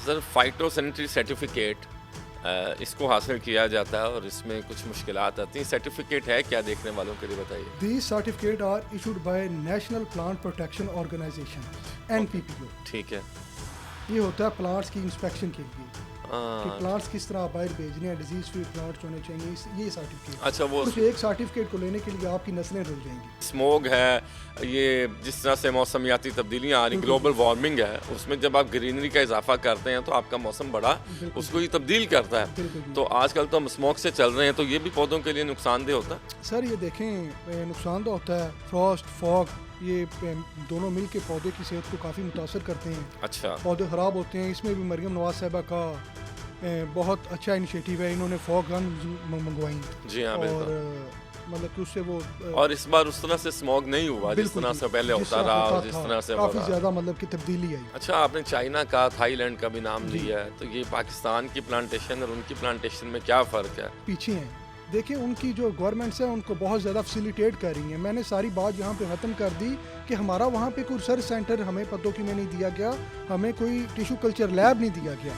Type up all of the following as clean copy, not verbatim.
سر phyto sanitary certificate اس کو حاصل کیا جاتا ہے اور اس میں کچھ مشکلات آتی ہیں. سرٹیفکیٹ ہے کیا دیکھنے والوں کے لیے بتائیے. These certificates are issued by National Plant Protection Organization NPPO. ٹھیک ہے. یہ ہوتا ہے پلانٹس کی انسپیکشن کے لیے کہ پلانٹس کس طرح باہر بھیجنے ہیں, ڈیزیز فری پلانٹس ہونے چاہیے. یہ سرٹیفکیٹ اچھا وہ ایک سرٹیفکیٹ کو لینے کے لیے آپ کی نسلیں رل جائیں گی. اسموگ ہے, یہ جس طرح سے موسمیاتی تبدیلیاں آ رہی, گلوبل وارمنگ ہے, اس میں جب آپ گرینری کا اضافہ کرتے ہیں تو آپ کا موسم بڑا اس کو یہ تبدیل کرتا ہے. تو آج کل تو ہم اسموگ سے چل رہے ہیں, تو یہ بھی پودوں کے لیے نقصان دہ ہوتا ہے. سر یہ دیکھیں نقصان دہ ہوتا ہے. فراسٹ, فاگ, یہ دونوں مل کے پودے کی صحت کو کافی متاثر کرتے ہیں. اچھا, پودے خراب ہوتے ہیں. اس میں بھی مریم نواز صاحبہ کا بہت اچھا انیشیٹو ہے. انہوں نے فاگ گن منگوائیں. جی ہاں, اور مطلب کہ اس سے وہ اور اس بار اس طرح سے اسموگ نہیں ہوا جس طرح سے پہلے ہوتا رہا, جس طرح سے کافی زیادہ مطلب کہ تبدیلی آئی. اچھا, آپ نے چائنا کا, تھائی لینڈ کا بھی نام لیا ہے, تو یہ پاکستان کی پلانٹیشن اور ان کی پلانٹیشن میں کیا فرق ہے؟ پیچھے ہیں. دیکھیں ان کی جو گورنمنٹس ہیں ان کو بہت زیادہ فیسیلیٹیٹ کر رہی ہیں. میں نے ساری بات یہاں پہ ختم کر دی کہ ہمارا وہاں پہ کوئی ریسرچ سینٹر ہمیں پتوں کی میں نہیں دیا گیا, ہمیں کوئی ٹیشو کلچر لیب نہیں دیا گیا.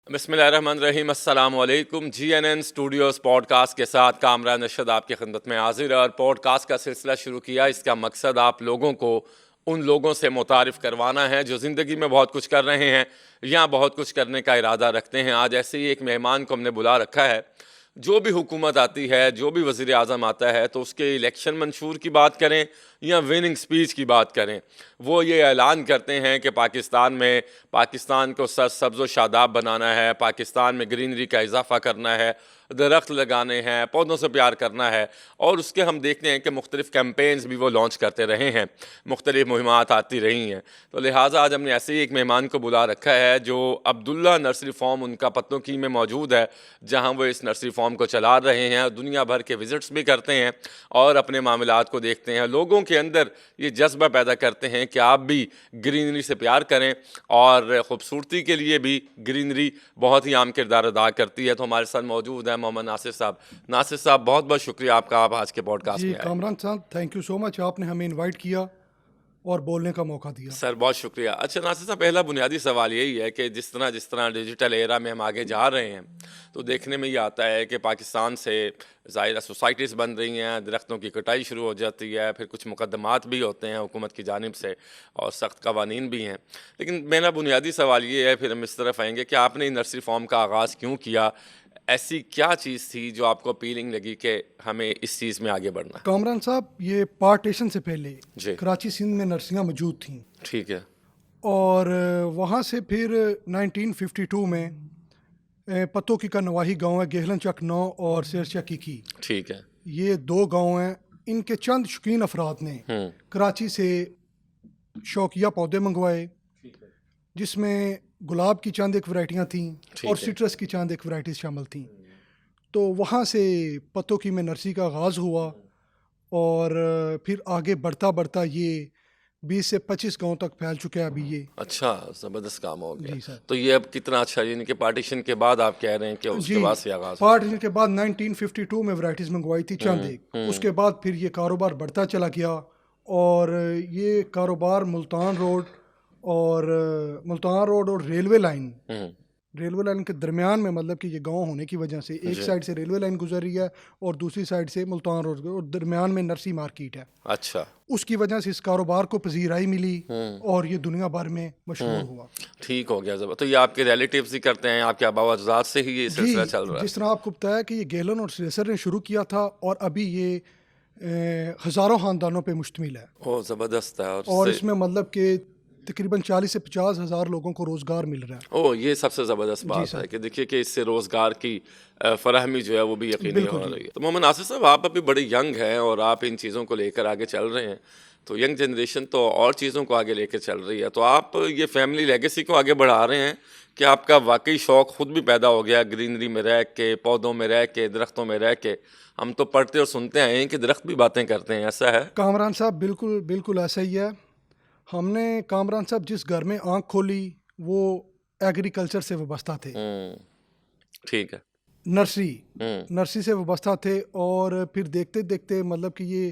بسم اللہ الرحمن الرحیم. السلام علیکم. GNN اسٹوڈیوز پوڈ کاسٹ کے ساتھ کامران نشد آپ کی خدمت میں حاضر ہے, اور پوڈ کاسٹ کا سلسلہ شروع کیا. اس کا مقصد آپ لوگوں کو ان لوگوں سے متعارف کروانا ہے جو زندگی میں بہت کچھ کر رہے ہیں یا بہت کچھ کرنے کا ارادہ رکھتے ہیں. آج ایسے ہی ایک مہمان کو ہم نے بلا رکھا ہے. جو بھی حکومت آتی ہے, جو بھی وزیر اعظم آتا ہے, تو اس کے الیکشن منشور کی بات کریں یا وننگ سپیچ کی بات کریں, وہ یہ اعلان کرتے ہیں کہ پاکستان کو سبز و شاداب بنانا ہے, پاکستان میں گرینری کا اضافہ کرنا ہے, درخت لگانے ہیں, پودوں سے پیار کرنا ہے. اور اس کے ہم دیکھتے ہیں کہ مختلف کیمپینز بھی وہ لانچ کرتے رہے ہیں, مختلف مہمات آتی رہی ہیں. تو لہٰذا آج ہم نے ایسے ہی ایک مہمان کو بلا رکھا ہے جو عبداللہ نرسری فارم ان کا پتوں کی میں موجود ہے, جہاں وہ اس نرسری فارم کو چلا رہے ہیں, دنیا بھر کے وزٹس بھی کرتے ہیں اور اپنے معاملات کو دیکھتے ہیں. لوگوں کے اندر یہ جذبہ پیدا کرتے ہیں کہ آپ بھی گرینری سے پیار کریں, اور خوبصورتی کے لیے بھی گرینری بہت ہی عام کردار ادا کرتی ہے. تو ہمارے ساتھ موجود ہیں محمد ناصر صاحب. ناصر صاحب بہت بہت شکریہ آپ کا, آپ آج کے پوڈ کاسٹ میں آئے. کامران صاحب تھینک یو سو مچ, آپ نے ہمیں انوائٹ کیا اور بولنے کا موقع دیا. سر بہت شکریہ. اچھا ناصر صاحب, پہلا بنیادی سوال یہی ہے کہ جس طرح ڈیجیٹل ایرا میں ہم آگے جا رہے ہیں, تو دیکھنے میں یہ آتا ہے کہ پاکستان سے ظاہرہ سوسائٹیز بن رہی ہیں, درختوں کی کٹائی شروع ہو جاتی ہے, پھر کچھ مقدمات بھی ہوتے ہیں حکومت کی جانب سے اور سخت قوانین بھی ہیں. لیکن میرا بنیادی سوال یہ ہے, پھر ہم اس طرف آئیں گے کہ آپ نے نرسری فارم کا آغاز کیوں کیا, ایسی کیا چیز تھی جو آپ کو اپیلنگ لگی کہ ہمیں اس چیز میں آگے بڑھنا ہے؟ کامران صاحب, یہ پارٹیشن سے پہلے جی کراچی سندھ میں نرسریاں موجود تھیں, ٹھیک ہے, اور وہاں سے پھر 1952 میں پتوں کی کا نواحی گاؤں ہے, گہلن چک 9 اور سیر چکی کی, ٹھیک ہے, یہ 2 گاؤں ہیں. ان کے چند شوقین افراد نے کراچی سے شوقیہ پودے منگوائے, جس میں گلاب کی چند ایک ورائٹیاں تھیں اور سٹرس کی چند ایک ورائٹیز شامل تھیں. تو وہاں سے پتوں کی میں نرسری کا آغاز ہوا, اور پھر آگے بڑھتا یہ 20 سے 25 گاؤں تک پھیل چکا ہے ابھی یہ. اچھا, زبردست کام ہو گیا. جی سر. تو یہ اب کتنا اچھا, یعنی کہ پارٹیشن کے بعد آپ کہہ رہے ہیں کہ اس کے بعد سے آغاز پارٹیشن کے بعد 1952 میں ورائٹیز منگوائی تھی چند ایک, اس کے بعد پھر یہ کاروبار بڑھتا چلا گیا, اور یہ کاروبار ملتان روڈ اور ریلوے لائن کے درمیان میں, مطلب کہ یہ گاؤں ہونے کی وجہ سے ایک سائڈ سے ریلوے لائن گزر رہی ہے اور دوسری سائڈ سے ملتان روڈ, اور درمیان میں نرسری مارکیٹ ہے. اچھا, اس کی وجہ سے اس کاروبار کو پذیرائی ملی اور یہ دنیا بھر میں مشہور ہوا. ٹھیک ہو گیا. تو یہ آپ کے ریلیٹیوز ہی کرتے ہیں, آپ کے آباء و اجداد سے ہی یہ سلسلہ چل رہا ہے؟ جس طرح آپ کو بتایا کہ یہ گیلن اور سریسر نے شروع کیا تھا, اور ابھی یہ ہزاروں خاندانوں پہ مشتمل ہے. زبردست ہے. اور اس میں مطلب کہ تقریباً 40 سے 50 ہزار لوگوں کو روزگار مل رہا ہے. یہ سب سے زبردست بات ہے کہ دیکھیے کہ اس سے روزگار کی فراہمی جو ہے وہ بھی یقینی ہو رہی ہے. تو محمد ناصر صاحب, آپ ابھی بڑے ینگ ہیں اور آپ ان چیزوں کو لے کر آگے چل رہے ہیں, تو ینگ جنریشن تو اور چیزوں کو آگے لے کے چل رہی ہے, تو آپ یہ فیملی لیگیسی کو آگے بڑھا رہے ہیں کہ آپ کا واقعی شوق خود بھی پیدا ہو گیا گرینری میں رہ کے, پودوں میں رہ کے, درختوں میں رہ کے؟ ہم تو پڑھتے اور سنتے آئے ہیں کہ درخت بھی باتیں کرتے ہیں, ایسا ہے؟ کامران صاحب بالکل ایسا ہی ہے. ہم نے کامران صاحب جس گھر میں آنکھ کھولی وہ ایگریکلچر سے وابستہ تھے. ٹھیک ہے. نرسری سے وابستہ تھے, اور پھر دیکھتے مطلب کہ یہ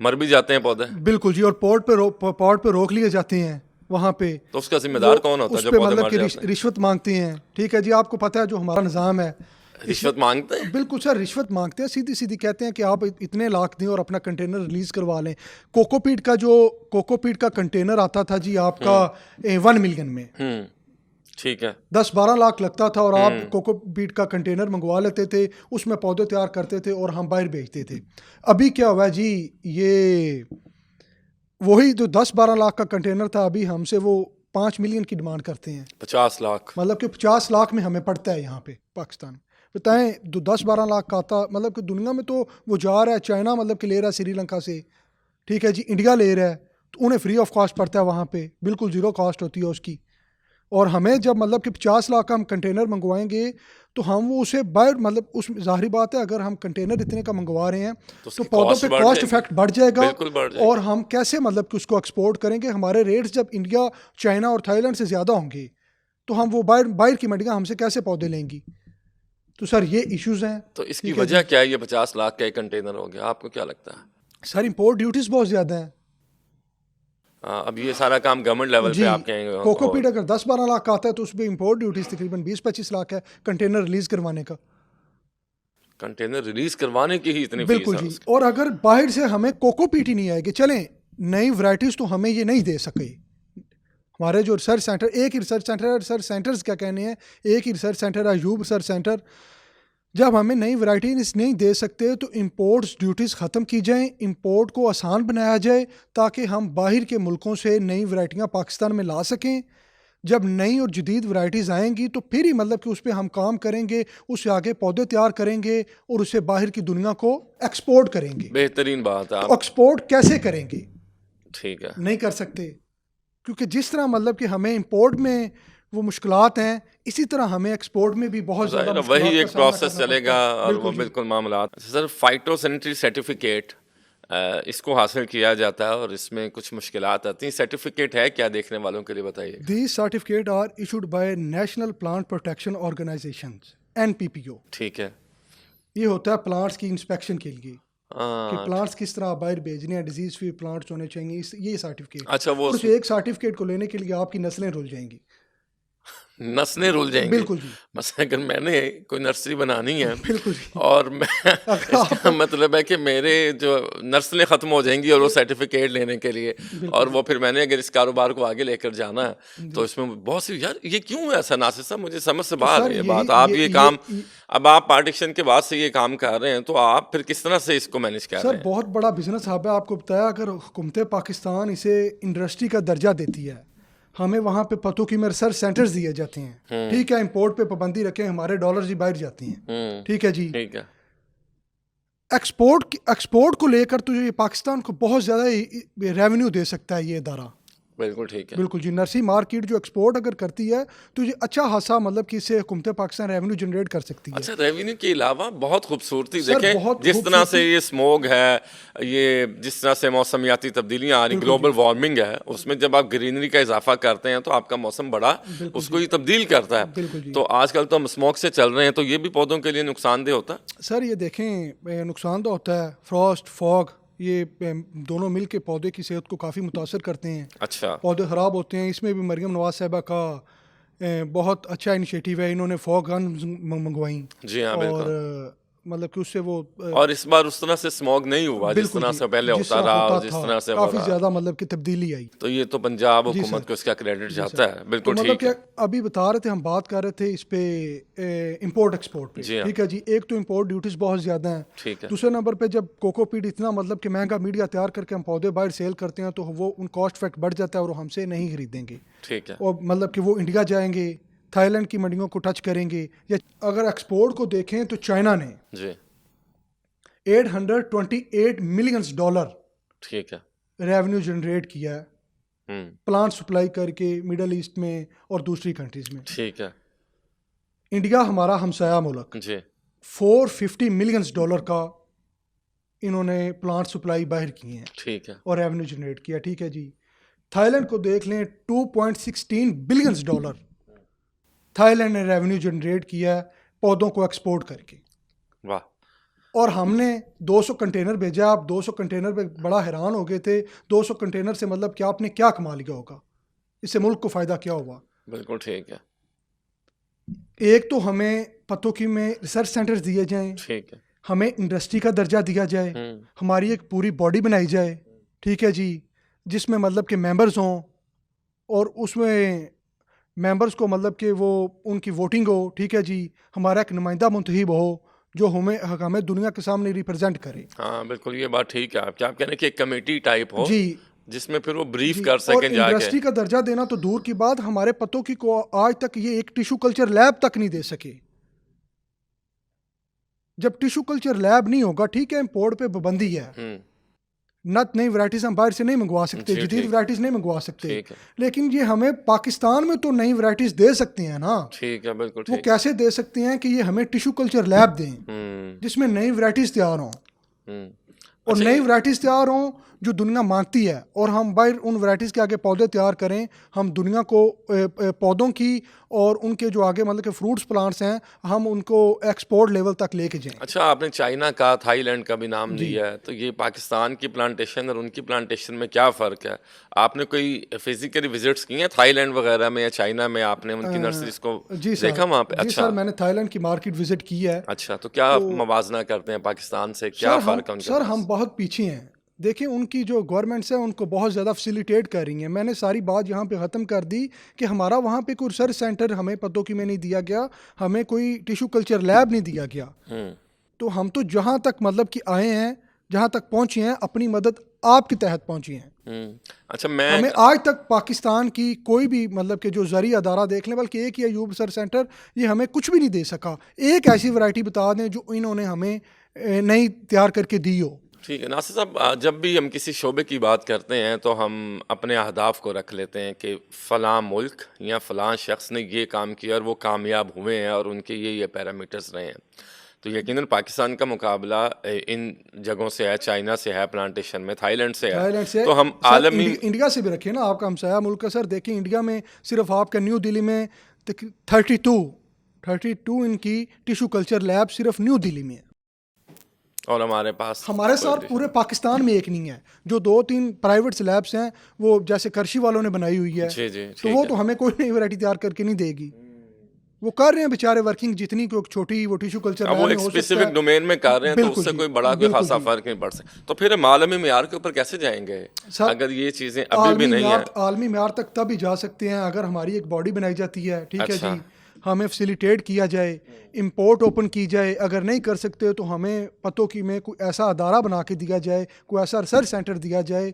مر بھی جاتے ہیں پودے. بالکل جی, اور پوٹ پہ روک لیے جاتے ہیں وہاں پہ. تو اس کا ذمہ دار کون ہوتا ہے اس جو پہ پودے مطلب مر کہ جاتے ہیں؟ رشوت مانگتے ہیں. ٹھیک ہے جی, آپ کو پتہ ہے جو ہمارا نظام ہے رشوت مانگتے ہیں؟ بالکل سر, رشوت مانگتے ہیں, سیدھی کہتے ہیں کہ آپ اتنے لاکھ دیں اور اپنا کنٹینر ریلیز کروا لیں. کوکو پیٹ کا کنٹینر آتا تھا جی آپ کا 1 ملین میں, ٹھیک ہے. 10-12 لاکھ لگتا تھا, اور آپ کوکو پیٹ کا کنٹینر منگوا لیتے تھے, اس میں پودے تیار کرتے تھے اور ہم باہر بیچتے تھے. ابھی کیا ہوا جی, یہ وہی جو 10-12 لاکھ کا کنٹینر تھا, ابھی ہم سے وہ 5 ملین کی ڈیمانڈ کرتے ہیں. 50 لاکھ مطلب کہ 50 لاکھ میں ہمیں پڑتا ہے یہاں پہ پاکستان. بتائیں 10-12 لاکھ کا آتا, مطلب کہ دنیا میں تو وہ جا رہا ہے, چائنا مطلب کہ لے رہا ہے سری لنکا سے, ٹھیک ہے جی, انڈیا لے رہا ہے, تو انہیں فری آف کاسٹ پڑتا ہے وہاں پہ, بالکل زیرو کاسٹ ہوتی ہے اس کی. اور ہمیں جب مطلب کہ 50 لاکھ کا ہم کنٹینر منگوائیں گے تو ہم وہ اسے باہر, مطلب اس میں ظاہری بات ہے اگر ہم کنٹینر اتنے کا منگوا رہے ہیں تو پودوں پہ کاسٹ افیکٹ بڑھ جائے گا, اور ہم کیسے مطلب کہ اس کو ایکسپورٹ کریں گے. ہمارے ریٹس جب انڈیا, چائنا اور تھائی لینڈ سے زیادہ ہوں گے تو ہم وہ باہر کی منڈیاں ہم سے کیسے پودے لیں گی. تو سر یہ ایشوز ہیں. تو اس کی وجہ کیا ہے یہ 50 لاکھ کا ایک کنٹینر ہو گیا, آپ کو کیا لگتا ہے؟ سر امپورٹ ڈیوٹیز بہت زیادہ ہیں. اب یہ سارا کام گورنمنٹ لیول پہ آپ کہیں گے. کوکو پیٹ اگر 10-12 لاکھ کا آتا ہے تو اس پہ امپورٹ ڈیوٹیز تقریباً 20-25 لاکھ ہے کنٹینر ریلیز کروانے کا. کنٹینر ریلیز کروانے کی ہی اتنی بالکل جی. اور اگر باہر سے ہمیں کوکو پیٹ ہی نہیں آئے گی, چلیں نئی ورائٹیز تو ہمیں یہ نہیں دے سکے. ہمارے جو ریسرچ سینٹر, ایک ہی ریسرچ سینٹر ہے, ریسرچ سینٹرز کیا کہنے ہیں, ایک ہی ریسرچ سینٹر ہے ایوب ریسرچ سینٹر. جب ہمیں نئی ورائٹیز نہیں دے سکتے تو امپورٹس ڈیوٹیز ختم کی جائیں, امپورٹ کو آسان بنایا جائے تاکہ ہم باہر کے ملکوں سے نئی ورائٹیاں پاکستان میں لا سکیں. جب نئی اور جدید ورائٹیز آئیں گی تو پھر ہی مطلب کہ اس پہ ہم کام کریں گے, اس سے آگے پودے تیار کریں گے اور اسے باہر کی دنیا کو ایکسپورٹ کریں گے. بہترین بات ہے. تو ایکسپورٹ کیسے کریں گے؟ ٹھیک ہے, نہیں کر سکتے, کیونکہ جس طرح مطلب کہ ہمیں امپورٹ میں وہ مشکلات ہیں, اسی طرح ہمیں ایکسپورٹ میں بھی بہت زیادہ مشکلات وہی ایک پروسیس چلے گا اور وہ بالکل معاملات. سر فائٹو سینیٹری سرٹیفکیٹ اس کو حاصل کیا جاتا ہے اور اس میں کچھ مشکلات آتی ہیں. سرٹیفکیٹ ہے کیا دیکھنے والوں کے لیے بتائیے؟ These certificate are issued by national plant protection organizations NPPO. ٹھیک ہے. یہ ہوتا ہے پلانٹس کی انسپیکشن کے لیے کہ پلانٹس کس طرح باہر بھیجنے ہیں, ڈیزیز فری پلانٹس ہونے چاہیے, یہ سرٹیفکیٹ. اچھا, وہ اس ایک سرٹیفکیٹ کو لینے کے لیے آپ کی نسلیں رول جائیں گی. نسلیں رول جائیں گی. بالکل جی. مثلا اگر میں نے کوئی نرسری بنانی ہے بالکل جی. اور میں اس کا مطلب ہے کہ میرے جو نسلیں ختم ہو جائیں گی اور وہ سرٹیفکیٹ لینے کے لیے, اور وہ پھر میں نے اگر اس کاروبار کو آگے لے کر جانا ہے تو اس میں بہت سی, یار یہ کیوں ہے ایسا ناصر صاحب, مجھے سمجھ سے باہر ہے یہ بات. آپ یہ کام اب آپ پارٹیشن کے بعد سے یہ کام کر رہے ہیں تو آپ پھر کس طرح سے اس کو مینیج کر رہے ہیں؟ سر بہت بڑا بزنس ہب ہے. آپ کو بتایا اگر حکومت پاکستان اسے انڈسٹری کا درجہ دیتی ہے, ہمیں وہاں پہ پتوں کی میں ریسرچ سینٹرز دیے جاتے ہیں, ٹھیک ہے, امپورٹ پہ پابندی رکھیں, ہمارے ڈالرز ہی باہر جاتے ہیں, ٹھیک ہے جی. ٹھیک ہے. ایکسپورٹ کو لے کر تو یہ پاکستان کو بہت زیادہ ریونیو دے سکتا ہے یہ ادارہ. بالکل ٹھیک ہے. بالکل جی. نرسری مارکیٹ جو ایکسپورٹ اگر کرتی ہے تو یہ اچھا خاصا مطلب کہ اس سے حکومت پاکستان ریونیو جنریٹ کر سکتی ہے. اچھا, ریونیو کے علاوہ بہت خوبصورتی دیکھیں, جس طرح سے یہ اسموگ ہے, یہ جس طرح سے موسمیاتی تبدیلیاں آ رہی, گلوبل وارمنگ ہے, اس میں جب آپ گرینری کا اضافہ کرتے ہیں تو آپ کا موسم بڑا اس کو یہ تبدیل کرتا ہے. تو آج کل تو ہم اسموگ سے چل رہے ہیں, تو یہ بھی پودوں کے لیے نقصان دہ ہوتا ہے. سر یہ دیکھیں نقصان دہ ہوتا ہے. فروسٹ, فاگ, یہ دونوں مل کے پودے کی صحت کو کافی متاثر کرتے ہیں. اچھا, پودے خراب ہوتے ہیں. اس میں بھی مریم نواز صاحبہ کا بہت اچھا انیشیٹو ہے, انہوں نے فاگ گن منگوائیں. جی ہاں, اور مطلب کہ اس سے وہ, اور اس بار اس طرح سے اسموگ نہیں ہوا جس طرح سے پہلے ہوتا رہا, اور جس طرح سے کافی زیادہ مطلب کہ تبدیلی آئی. تو یہ تو پنجاب حکومت کو اس کا کریڈٹ جاتا ہے. بالکل ٹھیک ہے. ابھی بتا رہے تھے, ہم بات کر رہے تھے اس پہ امپورٹ ایکسپورٹ پہ, ٹھیک ہے جی. ایک تو امپورٹ ڈیوٹیز بہت زیادہ ہیں. ٹھیک ہے. دوسرے نمبر پہ جب کوکو پیٹ اتنا مطلب کہ مہنگا میڈیا تیار کر کے ہم پودے باہر سیل کرتے ہیں تو وہ ان کاسٹ افیکٹ بڑھ جاتا ہے اور ہم سے نہیں خریدیں گے. ٹھیک ہے. اور مطلب کہ وہ انڈیا جائیں گے, تھائی لینڈ کی منڈیوں کو ٹچ کریں گے. یا اگر ایکسپورٹ کو دیکھیں تو چائنا نے جی $828 ملین ٹھیک ہے ریونیو جنریٹ کیا ہے پلانٹ سپلائی کر کے مڈل ایسٹ میں اور دوسری کنٹریز میں. ٹھیک ہے. انڈیا ہمارا ہمسایہ ملک, جی $450 ملین کا انہوں نے پلانٹ سپلائی باہر کی ہیں. ٹھیک ہے. اور ریونیو جنریٹ کیا. ٹھیک ہے جی. تھائی لینڈ کو دیکھ لیں, $2.16 بلین تھائی لینڈ نے ریونیو جنریٹ کیا ہے پودوں کو ایکسپورٹ کر کے. واہ. اور ہم نے 200 کنٹینر بھیجا. آپ 200 کنٹینر پہ بڑا حیران ہو گئے تھے. 200 کنٹینر سے مطلب کہ آپ نے کیا کما لیا ہوگا, اس سے ملک کو فائدہ کیا ہوا؟ بالکل ٹھیک ہے. ایک تو ہمیں پتوکی میں ریسرچ سینٹرز دیے جائیں, ٹھیک ہے. ہمیں انڈسٹری کا درجہ دیا جائے, ہماری ایک پوری باڈی بنائی جائے, ٹھیک ہے جی, جس میں مطلب کہ ممبرز ہوں, اور اس میں ممبرز کو مطلب کہ وہ ان کی ووٹنگ ہو, ٹھیک ہے جی, ہمارا ایک نمائندہ منتخب ہو جو ہمیں دنیا کے سامنے ریپرزینٹ کرے. ہاں بالکل, یہ بات ٹھیک ہے. آپ کیا کہہ رہے ہیں کہ ایک کمیٹی ٹائپ ہو جی جس میں پھر وہ بریف جی. کر اور سکیں جا کے. انڈسٹری کا درجہ دینا تو دور کی بات, ہمارے پتوکی کو آج تک یہ ایک ٹیشو کلچر لیب تک نہیں دے سکے. جب ٹیشو کلچر لیب نہیں ہوگا, ٹھیک ہے, امپورٹ پہ پابندی ہے, نئی ورائٹیز ہم باہر سے نہیں منگوا سکتے, جی جدید ٹھیک ورائٹیز نہیں منگوا سکتے, ٹھیک ہے. لیکن یہ ہمیں پاکستان میں تو نئی ورائٹیز دے سکتے ہیں نا. ٹھیک ہے بالکل وہ ٹھیک. کیسے دے سکتے ہیں کہ یہ ہمیں ٹیشو کلچر لیب دیں جس میں نئی ورائٹیز تیار ہوں, اور اچھا نئی ورائٹیز تیار ہوں جو دنیا مانگتی ہے, اور ہم باہر ان ورائٹیز کے آگے پودے تیار کریں. ہم دنیا کو پودوں کی اور ان کے جو آگے مطلب کہ فروٹس پلانٹس ہیں, ہم ان کو ایکسپورٹ لیول تک لے کے جائیں. اچھا, آپ نے چائنا کا, تھائی لینڈ کا بھی نام جی. لیا ہے, تو یہ پاکستان کی پلانٹیشن اور ان کی پلانٹیشن میں کیا فرق ہے؟ آپ نے کوئی فزیکلی وزٹس کی ہیں تھائی لینڈ وغیرہ میں یا چائنا میں؟ آپ نے ان کی نرسریز کو جی سر, دیکھا وہاں پہ؟ جی اچھا سر, میں نے تھائی لینڈ کی مارکیٹ وزٹ کی ہے. اچھا, تو کیا موازنہ کرتے ہیں پاکستان سے, کیا فرق ہے ان کے سر پاس؟ ہم بہت پیچھے ہیں. دیکھیں ان کی جو گورنمنٹس ہیں ان کو بہت زیادہ فیسیلیٹیٹ کر رہی ہیں. میں نے ساری بات یہاں پہ ختم کر دی کہ ہمارا وہاں پہ کوئی ریسرچ سینٹر ہمیں پتوکی میں نہیں دیا گیا, ہمیں کوئی ٹیشو کلچر لیب نہیں دیا گیا. تو ہم تو جہاں تک مطلب کہ آئے ہیں, جہاں تک پہنچے ہیں, اپنی مدد آپ کے تحت پہنچی ہیں. اچھا, میں ہمیں آج تک پاکستان کی کوئی بھی مطلب کہ جو زرعی ادارہ دیکھ لیں, بلکہ ایک ہی ایوب ریسرچ سینٹر, یہ ہمیں کچھ بھی نہیں دے سکا. ایک ایسی ورائٹی بتا دیں جو انہوں نے ہمیں نئی تیار کر کے دی ہو. ٹھیک ہے ناصر صاحب, جب بھی ہم کسی شعبے کی بات کرتے ہیں تو ہم اپنے اہداف کو رکھ لیتے ہیں کہ فلاں ملک یا فلاں شخص نے یہ کام کیا اور وہ کامیاب ہوئے ہیں اور ان کے یہ پیرامیٹرز رہے ہیں. تو یقیناً پاکستان کا مقابلہ ان جگہوں سے ہے, چائنا سے ہے پلانٹیشن میں, تھائی لینڈ سے ہے, تو ہم عالمی انڈیا سے بھی رکھیں نا, آپ کا ہمسایہ ملک ہے سر. دیکھیں انڈیا میں صرف آپ کا نیو دلی میں 32 ان کی ٹیشو کلچر لیب صرف نیو دلی میں ہے, اور ہمارے پاس ہمارے ساتھ پورے پاکستان میں ایک نہیں ہے. جو 2-3 پرائیویٹ لیبس ہیں وہ جیسے کرشی والوں نے بنائی ہوئی ہے, جی جی تو وہ تو ہمیں کوئی نئی ورائٹی تیار کر کے نہیں دے گی. وہ کر رہے ہیں بیچارے ورکنگ جتنی کوئی چھوٹی وہ ٹیشو کلچر اب وہ ایک اسپیسیفک ڈومین میں کر رہے ہیں, تو اس سے کوئی بڑا کوئی خاصا فرق نہیں پڑ سکتا. تو پھر ہم عالمی معیار کے اوپر کیسے جائیں گے اگر یہ چیزیں ابھی بھی نہیں ہیں؟ عالمی معیار تک تب ہی جا سکتے ہیں اگر ہماری ایک باڈی بنائی جاتی ہے, ٹھیک ہے جی, ہمیں فیسیلیٹیٹ کیا جائے, امپورٹ اوپن کی جائے. اگر نہیں کر سکتے تو ہمیں پتوکی میں کوئی ایسا ادارہ بنا کے دیا جائے, کوئی ایسا ریسرچ سینٹر دیا جائے,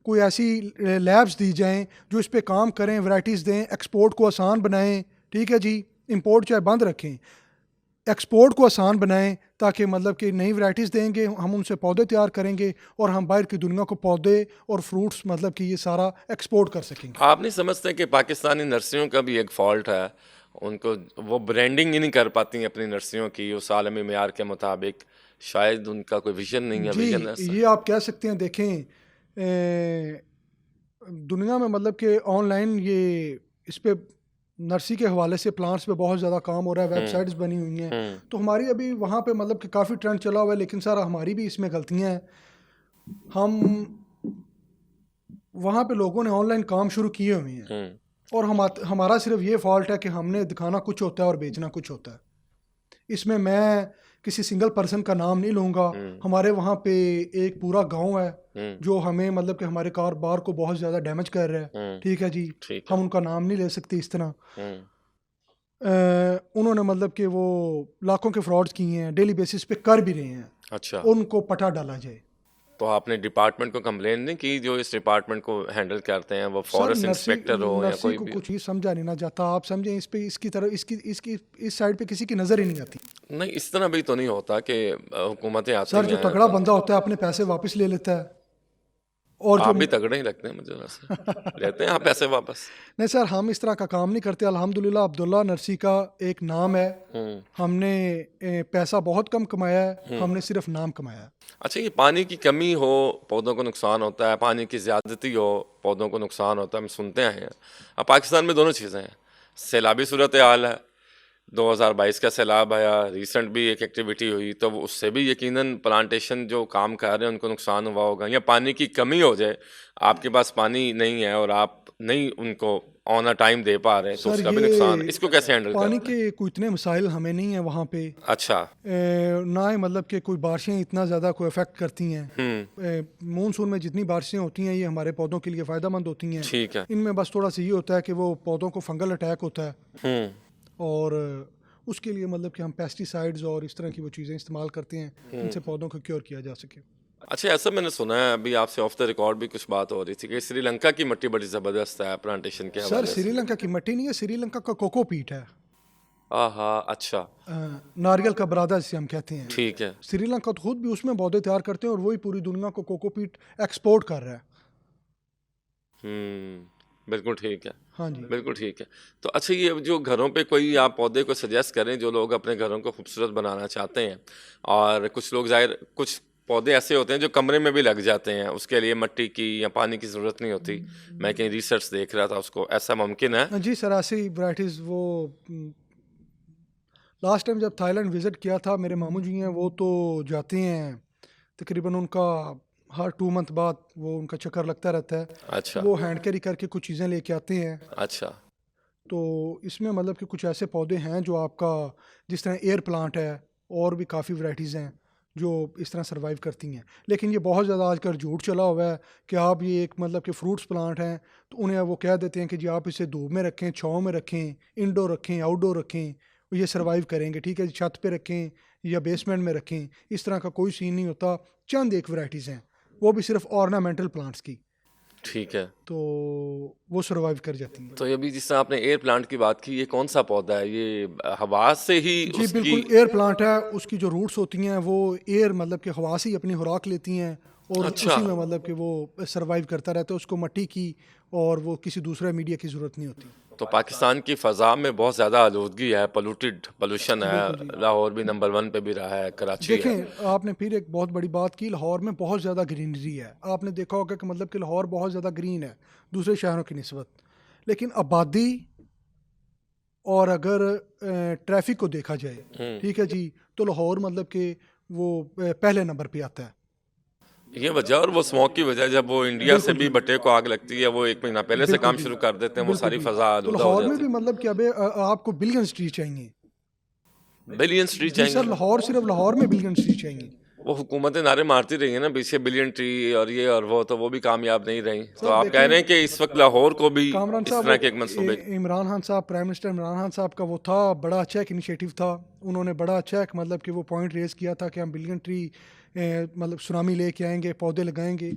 کوئی ایسی لیبس دی جائیں جو اس پہ کام کریں, ورائٹیز دیں, ایکسپورٹ کو آسان بنائیں, ٹھیک ہے جی, امپورٹ چاہے بند رکھیں, ایکسپورٹ کو آسان بنائیں, تاکہ مطلب کہ نئی ورائٹیز دیں گے, ہم ان سے پودے تیار کریں گے اور ہم باہر کی دنیا کو پودے اور فروٹس مطلب کہ یہ سارا ایکسپورٹ کر سکیں گے. آپ نہیں سمجھتے کہ پاکستانی نرسریوں کا بھی ایک فالٹ ہے, ان کو وہ برانڈنگ ہی نہیں کر پاتی ہیں اپنی نرسریوں کی اس عالمی معیار کے مطابق؟ شاید ان کا کوئی ویژن نہیں ہے. جی یہ آپ کہہ سکتے ہیں. دیکھیں دنیا میں مطلب کہ آن لائن یہ اس پہ نرسری کے حوالے سے پلانٹس پہ بہت زیادہ کام ہو رہا ہے, ویب سائٹس بنی ہوئی ہیں, تو ہماری ابھی وہاں پہ مطلب کہ کافی ٹرینڈ چلا ہوا ہے, لیکن سر ہماری بھی اس میں غلطیاں ہیں. ہم وہاں پہ لوگوں نے آن لائن کام شروع کیے ہوئے ہیں, اور ہمارا صرف یہ فالٹ ہے کہ ہم نے دکھانا کچھ ہوتا ہے اور بیچنا کچھ ہوتا ہے. اس میں کسی سنگل پرسن کا نام نہیں لوں گا. ہمارے وہاں پہ ایک پورا گاؤں ہے جو ہمیں مطلب کہ ہمارے کاروبار کو بہت زیادہ ڈیمیج کر رہا ہے, ٹھیک ہے جی, ہم ان کا نام نہیں لے سکتے اس طرح. انہوں نے مطلب کہ وہ لاکھوں کے فراڈز کیے ہیں, ڈیلی بیسس پہ کر بھی رہے ہیں. اچھا, ان کو پٹا ڈالا جائے. تو آپ نے ڈپارٹمنٹ کو کمپلین نہیں کی جو اس ڈپارٹمنٹ کو ہینڈل کرتے ہیں, وہ فارسٹ انسپیکٹر ہو یا کوئی بھی؟ کچھ ہی سمجھا نہیں نہ جاتا. آپ سمجھیں اس پہ, اس کی طرف اس سائڈ پہ کسی کی نظر ہی نہیں آتی. نہیں اس طرح بھی تو نہیں ہوتا کہ حکومتیں آتی سر جو تگڑا بندہ ہوتا ہے اپنے پیسے واپس لے لیتا ہے. اور آپ بھی تگڑے ہی لگتے ہیں مجھے, لیتے ہیں آپ پیسے واپس؟ نہیں سر, ہم اس طرح کا کام نہیں کرتے. الحمدللہ عبداللہ نرسی کا ایک نام ہے, ہم نے پیسہ بہت کم کمایا ہے, ہم نے صرف نام کمایا ہے. اچھا, یہ پانی کی کمی ہو پودوں کو نقصان ہوتا ہے, پانی کی زیادتی ہو پودوں کو نقصان ہوتا ہے, ہم سنتے آئے ہیں. اب پاکستان میں دونوں چیزیں ہیں, سیلابی صورتحال ہے, 2022 کا سیلاب آیا، ریسنٹ بھی ایک ایکٹیویٹی ہوئی، تو اس سے بھی یقیناً پلانٹیشن جو کام کر رہے ہیں ان کو نقصان ہوا ہوگا، یا پانی کی کمی ہو جائے، آپ کے پاس پانی نہیں ہے اور آپ نہیں ان کو آن اے ٹائم دے پا رہے ہیں تو سر اس کا بھی یہ نقصان، اس کو کیسے ہینڈل پانی کرتے ہیں؟ کے کوئی اتنے مسائل ہمیں نہیں ہیں وہاں پہ، اچھا، نہ ہی مطلب کہ کوئی بارشیں اتنا زیادہ کوئی افیکٹ کرتی ہیں. مونسون میں جتنی بارشیں ہوتی ہیں یہ ہمارے پودوں کے لیے فائدہ مند ہوتی ہیں. ٹھیک ہے. ان میں بس تھوڑا سا یہ ہوتا ہے کہ وہ پودوں کو فنگل اٹیک ہوتا ہے، اور اس کے لیے مطلب کہ ہم پیسٹی سائڈز اور اس طرح کی وہ چیزیں استعمال کرتے ہیں جن سے پودوں کو کیور کیا جا سکے. اچھا، ایسا میں نے سنا ہے، ابھی آپ سے آف دا ریکارڈ بھی کچھ بات ہو رہی تھی کہ سری لنکا کی مٹی بڑی زبردست ہے پلانٹیشن کے سر حوالے سے. سری لنکا کی مٹی نہیں ہے، سری لنکا کا کوکو پیٹ ہے، ہاں، اچھا، ناریل کا برادہ جسے ہم کہتے ہیں. ٹھیک ہے. سری لنکا تو خود بھی اس میں پودے تیار کرتے ہیں اور وہی پوری دنیا کو کوکو پیٹ ایکسپورٹ کر رہا ہے. بالکل ٹھیک ہے. ہاں جی. بالکل ٹھیک ہے. تو اچھا، یہ جو گھروں پہ کوئی آپ پودے کو سجیسٹ کریں جو لوگ اپنے گھروں کو خوبصورت بنانا چاہتے ہیں، اور کچھ لوگ کچھ پودے ایسے ہوتے ہیں جو کمرے میں بھی لگ جاتے ہیں، اس کے لیے مٹی کی یا پانی کی ضرورت نہیں ہوتی، میں کہیں ریسرچ دیکھ رہا تھا اس کو، ایسا ممکن ہے؟ جی سر، ایسی ورائٹیز وہ لاسٹ ٹائم جب تھائی لینڈ وزٹ کیا تھا، میرے ماموں جی ہیں وہ تو جاتے ہیں تقریباً، ان کا ہر 2 منتھ بعد وہ ان کا چکر لگتا رہتا ہے. اچھا، وہ ہینڈ کیری کر کے کچھ چیزیں لے کے آتے ہیں. اچھا، تو اس میں مطلب کہ کچھ ایسے پودے ہیں جو آپ کا جس طرح ایئر پلانٹ ہے، اور بھی کافی ورائٹیز ہیں جو اس طرح سروائیو کرتی ہیں. لیکن یہ بہت زیادہ آج کل جھوٹ چلا ہوا ہے کہ آپ یہ ایک مطلب کہ فروٹس پلانٹ ہیں تو انہیں وہ کہہ دیتے ہیں کہ جی آپ اسے دھوپ میں رکھیں، چھاؤں میں رکھیں، انڈور رکھیں، آؤٹ ڈور رکھیں، یہ سروائیو کریں گے. ٹھیک ہے جی، چھت پہ رکھیں یا بیسمنٹ میں رکھیں، اس طرح کا کوئی سین نہیں ہوتا. چند ایک ورائٹیز ہیں، وہ بھی صرف آرنامنٹل پلانٹس کی، ٹھیک ہے. تو وہ سروائیو کر جاتی ہیں. تو ابھی جس طرح آپ نے ایئر پلانٹ کی بات کی، یہ کون سا پودا ہے؟ یہ ہوا سے ہی جی اس بالکل کی؟ ایئر پلانٹ ہے. اس کی جو روٹس ہوتی ہیں وہ ایئر مطلب کہ ہوا سے ہی اپنی خوراک لیتی ہیں، اور اچھا، اسی میں مطلب کہ وہ سروائیو کرتا رہتا ہے. اس کو مٹی کی اور وہ کسی دوسرے میڈیا کی ضرورت نہیں ہوتی. تو پاکستان کی فضا میں بہت زیادہ آلودگی ہے، پولوشن ہے، لاہور بھی نمبر 1 پہ بھی رہا ہے، کراچی ہے. دیکھیں آپ نے پھر ایک بہت بڑی بات کی، لاہور میں بہت زیادہ گرینری ہے. آپ نے دیکھا ہوگا کہ مطلب کہ لاہور بہت زیادہ گرین ہے دوسرے شہروں کی نسبت، لیکن آبادی اور اگر ٹریفک کو دیکھا جائے، ٹھیک ہے جی، تو لاہور مطلب کہ وہ پہلے نمبر پہ آتا ہے. یہ وجہ، اور وہ اسموک کی وجہ، جب وہ انڈیا سے بھی بٹے کو آگ لگتی ہے، وہ 1 مہینہ پہلے سے کام شروع کر دیتے ہیں، وہ ساری فضا تو آلودہ ہو لاہور میں جاتی بھی مطلب کہ اب آپ کو بلین ٹری چاہیے. ہے. بلین ٹری جی سر، چاہیے؟ لاہور صرف لاہور میں بلین ٹری چاہیے. وہ حکومتیں نعرے مارتی رہی ہیں نا پیچھے، بلین ٹری اور یہ اور وہ، تو وہ بھی کامیاب نہیں رہی. تو آپ کہہ رہے ہیں کہ اس وقت لاہور کو بھی کامران اس صاحب، طرح کے ایک منصوبے؟ عمران خان صاحب، پرائم منسٹر عمران خان صاحب کا وہ تھا بڑا اچھا ایک انیشیٹو تھا. انہوں نے بڑا اچھا ایک مطلب کہ وہ پوائنٹ ریز کیا تھا کہ ہم بلین ٹری مطلب سونامی لے کے آئیں گے، پودے لگائیں گے.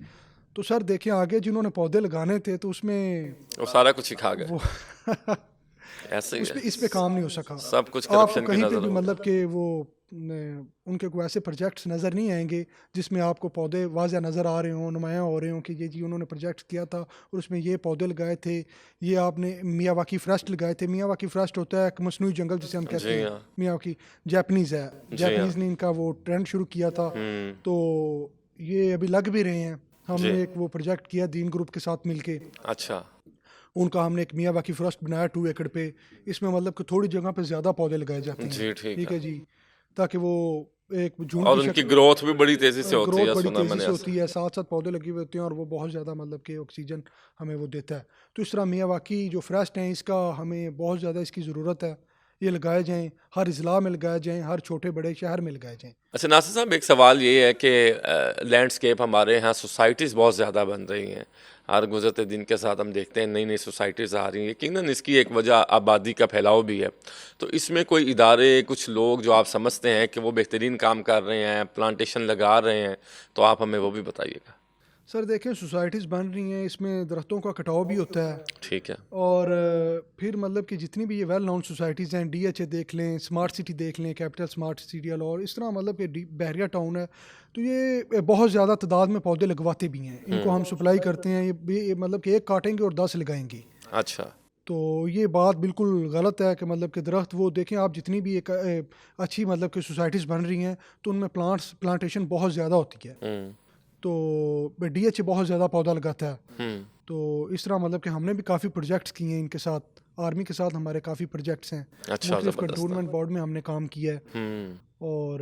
تو سر دیکھیں آگے جنہوں نے پودے لگانے تھے تو اس میں وہ سارا کچھ ہی کھا گئے. وہ ایسے ہی اس پہ کام نہیں ہو سکا. سب کچھ آپ کو کرپشن کی کہیں پہ نظر بھی ہو. مطلب کہ وہ ان کے کوئی ایسے پروجیکٹس نظر نہیں آئیں گے جس میں آپ کو پودے واضح نظر آ رہے ہوں، نمایاں ہو رہے ہوں کہ یہ جی انہوں نے پروجیکٹ کیا تھا اور اس میں یہ پودے لگائے تھے، یہ آپ نے میاواکی فارسٹ لگائے تھے. میاواکی فارسٹ ہوتا ہے ایک مصنوعی جنگل جسے ہم کہتے ہیں. میاواکی جاپنیز ہے، جاپنیز نے ان کا وہ ٹرینڈ شروع کیا تھا. تو یہ ابھی لگ بھی رہے ہیں. ہم نے ایک وہ پروجیکٹ کیا دین گروپ کے ساتھ مل کے. اچھا، ان کا ہم نے ایک میاواکی فارسٹ بنایا 2 ایکڑ پہ. اس میں مطلب کہ تھوڑی جگہ پہ زیادہ پودے لگائے جاتے ہیں. جی ٹھیک ہے جی، تاکہ وہ ایک جون اور ان کی گروتھ بھی بڑی تیزی سے ہوتی ہے، گروتھ بڑی سنا میں تیزی نے. سے ہوتی ہے، ساتھ ساتھ پودے لگے ہوئے ہوتے ہیں اور وہ بہت زیادہ مطلب کہ آکسیجن ہمیں وہ دیتا ہے. تو اس طرح میاواکی جو فارسٹ ہیں اس کا ہمیں بہت زیادہ اس کی ضرورت ہے. یہ لگائے جائیں، ہر اضلاع میں لگائے جائیں، ہر چھوٹے بڑے شہر میں لگائے جائیں. اچھا ناصر صاحب، ایک سوال یہ ہے کہ لینڈسکیپ ہمارے یہاں سوسائٹیز بہت زیادہ بن رہی ہیں، ہر گزرتے دن کے ساتھ ہم دیکھتے ہیں نئی نئی سوسائٹیز آ رہی ہیں. یقیناً اس کی ایک وجہ آبادی کا پھیلاؤ بھی ہے. تو اس میں کوئی ادارے، کچھ لوگ جو آپ سمجھتے ہیں کہ وہ بہترین کام کر رہے ہیں، پلانٹیشن لگا رہے ہیں، تو آپ ہمیں وہ بھی بتائیے گا. سر دیکھیں سوسائٹیز بن رہی ہیں، اس میں درختوں کا کٹاؤ بھی ہوتا ہے. ٹھیک ہے. اور پھر مطلب کہ جتنی بھی یہ ویل نون سوسائٹیز ہیں، ڈی ایچ اے دیکھ لیں، اسمارٹ سٹی دیکھ لیں، کیپٹل اسمارٹ سٹی اور اس طرح مطلب کہ بحریہ ٹاؤن ہے، تو یہ بہت زیادہ تعداد میں پودے لگواتے بھی ہیں. ان کو ہم سپلائی کرتے ہیں، یہ مطلب کہ 1 کاٹیں گے اور 10 لگائیں گے. اچھا. تو یہ بات بالکل غلط ہے کہ مطلب کہ درخت وہ دیکھیں آپ جتنی بھی ایک اچھی مطلب کہ سوسائٹیز بن رہی ہیں تو ان میں پلانٹیشن بہت زیادہ ہوتی ہے. تو ڈی ایچ اے بہت زیادہ پودا لگاتا ہے. تو اس طرح مطلب کہ ہم نے بھی کافی پروجیکٹس کیے ہیں ان کے ساتھ، آرمی کے ساتھ ہمارے کافی پروجیکٹس ہیں، مختلف کنٹونمنٹ بورڈ میں ہم نے کام کیا ہے، اور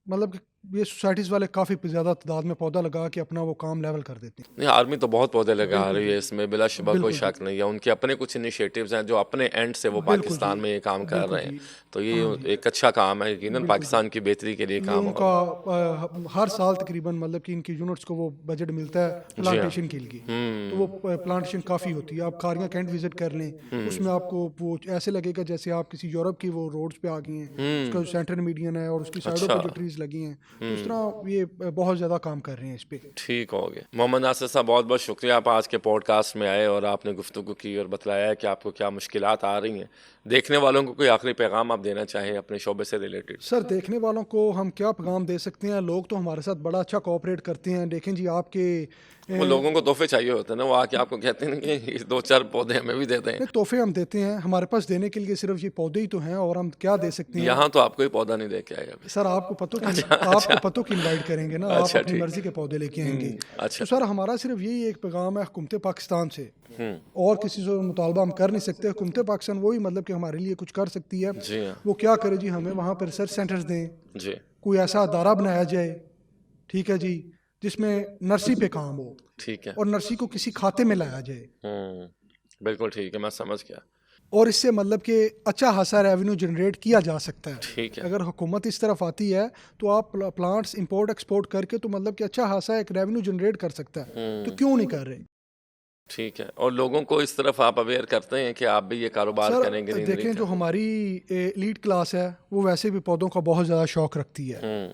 مطلب کہ یہ سوسائٹیز والے کافی زیادہ تعداد میں پودا لگا کے اپنا وہ کام لیول کر دیتے ہیں۔ نہیں، آرمی تو بہت پودے لگا رہی ہے، اس میں بلا شبہ کوئی شک نہیں ہے، ان کے اپنے کچھ انیشیٹیوز ہیں جو اپنے اینڈ سے وہ پاکستان میں یہ کام کر رہے ہیں، تو یہ ایک اچھا کام ہے، یقیناً پاکستان کی بہتری کے لیے کام ان کا ہر سال تقریباً مطلب کہ ان کی یونٹس کو وہ بجٹ ملتا ہے پلانٹیشن کے لیے، تو وہ پلانٹیشن کافی ہوتی ہے۔ آپ کاریاں کینٹ وزٹ کر لیں، اس میں آپ کو وہ ایسے لگے گا جیسے آپ کسی یورپ کی وہ روڈز پہ آ گئی ہیں، اس کا جو سینٹر میڈین ہے اور اس کی سائڈوں پہ جو ٹریز لگی ہیں، تو اس طرح یہ بہت زیادہ کام کر رہے ہیں اس پہ۔ ٹھیک ہو گیا محمد ناصر صاحب، بہت بہت شکریہ، آپ آج کے پوڈ کاسٹ میں آئے اور آپ نے گفتگو کی اور بتلایا کہ آپ کو کیا مشکلات آ رہی ہیں۔ دیکھنے والوں کو کوئی آخری پیغام آپ دینا چاہیں اپنے شعبے سے ریلیٹڈ؟ سر دیکھنے والوں کو ہم کیا پیغام دے سکتے ہیں، لوگ تو ہمارے ساتھ بڑا اچھا کوآپریٹ کرتے ہیں، دیکھیں جی آپ کے وہ لوگوں کو تحفے چاہیے ہوتے ہیں نا، وہ آ کے آپ کو کہتے ہیں کہ 2-4 پودے ہمیں بھی دے دیں۔ نہیں، تحفے ہم دیتے ہیں، ہمارے پاس دینے کے لیے صرف یہ پودے ہی تو ہیں، اور ہم کیا دے سکتے ہیں؟ یہاں تو آپ کوئی پودا نہیں دے کے آئے ابھی۔ سر آپ کو پتوں کی انوائٹ کریں گے نا، آپ اپنی مرضی کے پودے لے کے آئیں گے۔ تو سر ہمارا صرف یہی ایک پیغام ہے حکومت پاکستان سے، اور کسی سے مطالبہ ہم کر نہیں سکتے۔ حکومت پاکستان وہی مطلب کہ ہمارے لیے کچھ کر سکتی ہے، وہ کیا کرے جی، ہمیں وہاں پہ ریسرچ سینٹرز دیں، کوئی ایسا ادارہ بنایا جائے، ٹھیک ہے جی، جس میں نرسری پہ کام ہو، ٹھیک ہے، اور نرسری کو کسی کھاتے میں لایا جائے۔ بالکل ٹھیک ہے، میں سمجھ گیا۔ اور اس سے مطلب کہ اچھا خاصا ریونیو جنریٹ کیا جا سکتا ہے۔ ٹھیک ہے، اگر حکومت اس طرف آتی ہے تو آپ پلانٹس امپورٹ ایکسپورٹ کر کے تو مطلب کہ اچھا خاصا ایک ریونیو جنریٹ کر سکتا ہے، تو کیوں نہیں کر رہے؟ ٹھیک ہے، اور لوگوں کو اس طرف آپ اویئر کرتے ہیں کہ آپ بھی یہ کاروبار کریں گے؟ دیکھیں جو ہماری ایلیٹ کلاس ہے وہ ویسے بھی پودوں کا بہت زیادہ شوق رکھتی ہے،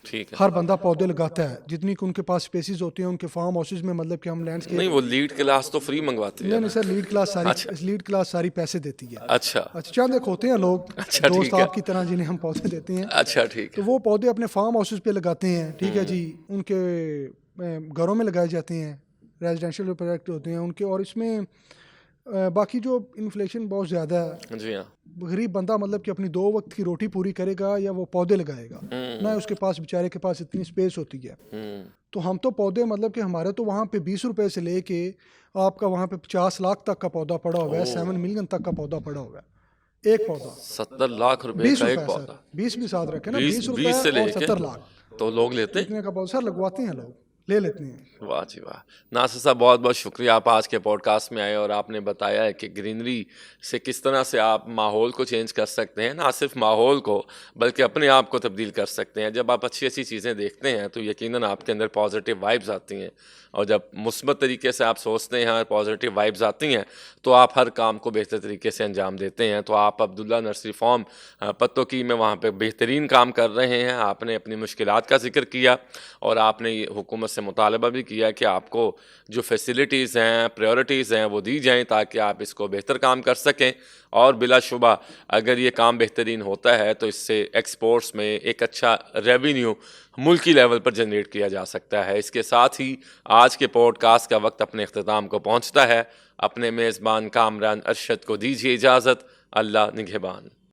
ٹھیک ہے، ہر بندہ پودے لگاتا ہے، جتنی کہ ان کے پاس سپیسیز ہوتی ہیں ان کے فارم ہاؤسز میں، مطلب کہ ہم لینڈسکیپ نہیں، وہ لیڈ کلاس تو فری منگواتی ہے؟ نہیں سر، لیڈ کلاس ساری پیسے دیتی ہے۔ اچھا، چند ایک ہوتے ہیں لوگ دوست آپ کی طرح جنہیں ہم پودے دیتے ہیں، اچھا ٹھیک ہے، تو وہ پودے اپنے فارم ہاؤسز پہ لگاتے ہیں، ٹھیک ہے جی، ان کے گھروں میں لگائے جاتے ہیں، ریزیڈینشیل جو پروجیکٹ ہوتے ہیں ان کے، اور اس میں باقی جو انفلیشن بہت زیادہ ہے، جی ہاں، غریب بندہ مطلب کہ اپنی 2 وقت کی روٹی پوری کرے گا یا وہ پودے لگائے گا، نہ اس کے پاس بیچارے کے پاس اتنی اسپیس ہوتی ہے۔ تو ہم تو پودے مطلب کہ ہمارے تو وہاں پہ 20 روپے سے لے کے آپ کا وہاں پہ 50 لاکھ تک کا پودا پڑا ہوا ہے، 7 ملین تک کا پودا پڑا ہوا ہے، ایک پودا 70 لاکھ روپے کا ایک پودا، 20 بھی ساتھ رکھے نا، 20 سے روپے لے اور کے 70 لاکھ تو لوگ لیتے ہیں؟ اتنے کا پودا سر لگواتے ہیں، لوگ لے لیتے ہیں۔ واہ جی واہ، ناصر صاحب بہت بہت شکریہ، آپ آج کے پوڈ کاسٹ میں آئے اور آپ نے بتایا ہے کہ گرینری سے کس طرح سے آپ ماحول کو چینج کر سکتے ہیں، نہ صرف ماحول کو بلکہ اپنے آپ کو تبدیل کر سکتے ہیں۔ جب آپ اچھی اچھی چیزیں دیکھتے ہیں تو یقیناً آپ کے اندر پازیٹیو وائبز آتی ہیں، اور جب مثبت طریقے سے آپ سوچتے ہیں اور پازیٹیو وائبز آتی ہیں تو آپ ہر کام کو بہتر طریقے سے انجام دیتے ہیں۔ تو آپ عبداللہ نرسری فارم پتوں کی میں وہاں پہ بہترین کام کر رہے ہیں، آپ نے اپنی مشکلات کا ذکر کیا اور آپ نے حکومت سے مطالبہ بھی کیا کہ آپ کو جو فیسلٹیز ہیں، پریورٹیز ہیں وہ دی جائیں تاکہ آپ اس کو بہتر کام کر سکیں، اور بلا شبہ اگر یہ کام بہترین ہوتا ہے تو اس سے ایکسپورٹس میں ایک اچھا ریونیو ملکی لیول پر جنریٹ کیا جا سکتا ہے۔ اس کے ساتھ ہی آج کے پوڈ کاسٹ کا وقت اپنے اختتام کو پہنچتا ہے۔ اپنے میزبان کامران ارشد کو دیجیے اجازت، اللہ نگہبان۔